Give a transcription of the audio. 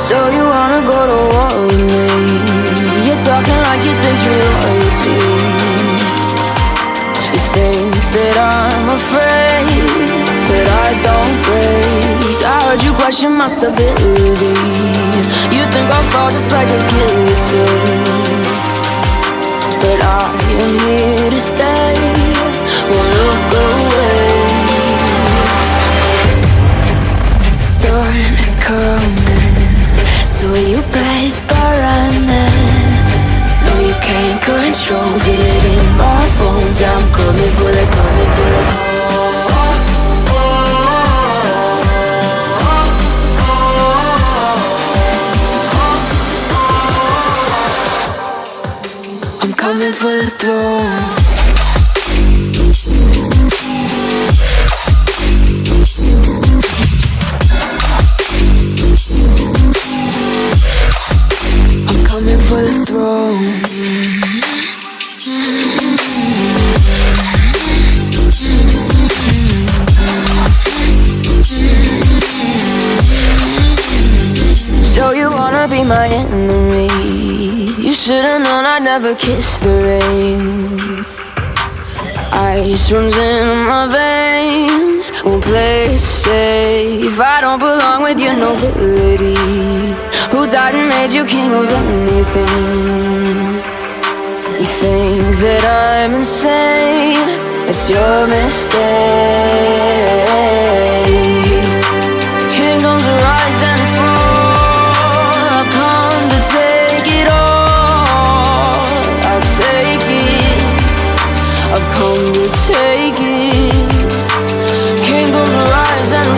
So you wanna go to war with me? You're talking like you think you're royalty. You think that I'm afraid, but I don't break. I heard you question my stability. You think I'll fall just like a guillotine, but I am here to stay. Won't look away. The storm is coming, so you better start running. No, you can't control, feel it in my bones. I'm coming for the, coming for the. I'm coming for the throne. For the throne. So you wanna be my enemy? You should've known I'd never kiss the rain. Ice runs in my veins, won't play it safe. I don't belong with your nobility. Who died and made you king of anything? You think that I'm insane? It's your mistake.